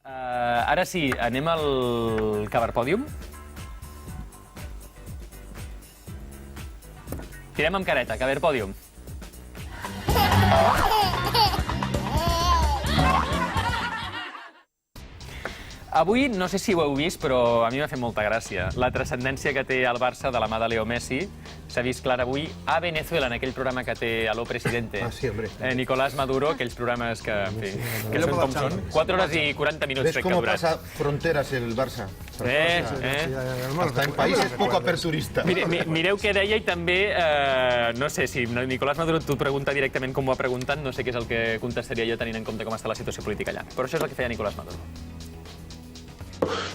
Ara sí, anem al Caberpòdium. Tirem amb careta, Caberpòdium. Avui, no sé si ho heu vist, però a mi m'ha fet molta gràcia. La transcendència que té el Barça de la mà de Leo Messi s'ha vist clara avui a Venezuela, en aquell programa que té Aló Presidente. Ah, sí, hombre. Nicolás Maduro, aquells programes que, en fi, que són com són. 4 hores i 40 minuts ¿Ves crec que ha cómo durat. pasa fronteras el Barça? Hasta en países poco aperturistas. Mireu què deia i també, no sé, si Nicolás Maduro t'ho pregunta directament com ho ha preguntat, no sé què és el que contestaria jo tenint en compte com està la situació política allà. Però això és el que feia Nicolás Maduro.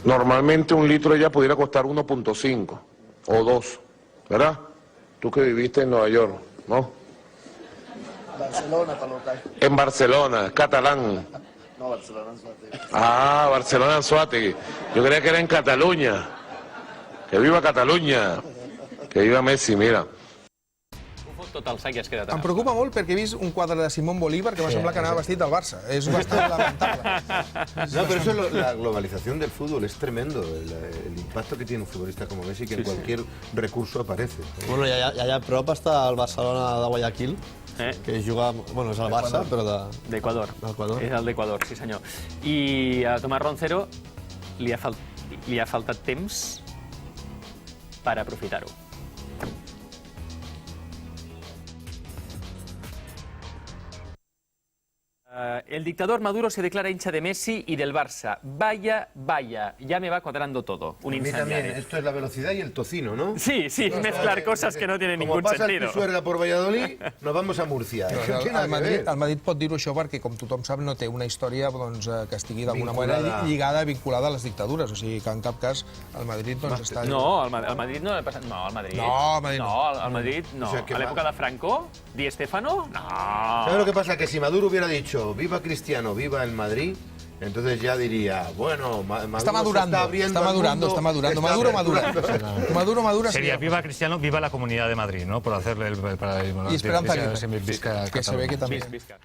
Normalmente un litro ya pudiera costar 1.5 o 2, ¿verdad? Tú que viviste en Nueva York, ¿no? Barcelona, para local. En Barcelona, catalán. No, Barcelona, Anzoátegui. Ah, Barcelona, Anzoátegui. Yo creía que era en Cataluña. Que viva Cataluña. Que viva Messi, mira. Tot el sac i has quedat Em preocupa molt perquè he vist un quadre de Simón Bolívar que m'ha semblat que anava vestit del Barça. És bastant lamentable. No, pero eso la globalización del fútbol es tremendo. El impacto que tiene un futbolista como Messi, que en cualquier recurso aparece. Bueno, i allà a prop està el Barcelona de Guayaquil, que juga... Bueno, és el Barça, però d'Equador. d'Equador. És el d'Equador, sí senyor. I a Tomàs Roncero li ha faltat temps per aprofitar-ho. El dictador Maduro se declara hincha de Messi y del Barça. Vaya, vaya, ya me va cuadrando todo. Un A mí también, incendiario. esto es la velocidad y el tocino, ¿no? Sí, mezclar cosas que no tienen ningún Como pasa el sentido. Pisuerga por Valladolid, nos vamos a Murcia. El Madrid pot dir-ho això perquè, com tothom sap, no té una història que estigui d'alguna manera lligada, vinculada a les dictadures. O sigui, que en cap cas el Madrid està... No, el Madrid no ha passat... No, el Madrid. No, el Madrid no. No, el Madrid no. O sea, que A l'època de Franco, Di Stéfano, no. ¿Sabes lo que pasa? Que si Maduro hubiera dicho viva Cristiano, viva el Madrid, entonces ya diría, bueno, Maduro Está madurando, se está abriendo está madurando, al mundo, está madurando. Maduro madura. Sería viva Cristiano, viva la Comunidad de Madrid, ¿no? Por hacerle el... Y Esperanza Aguirre, que se ve que también... Visca.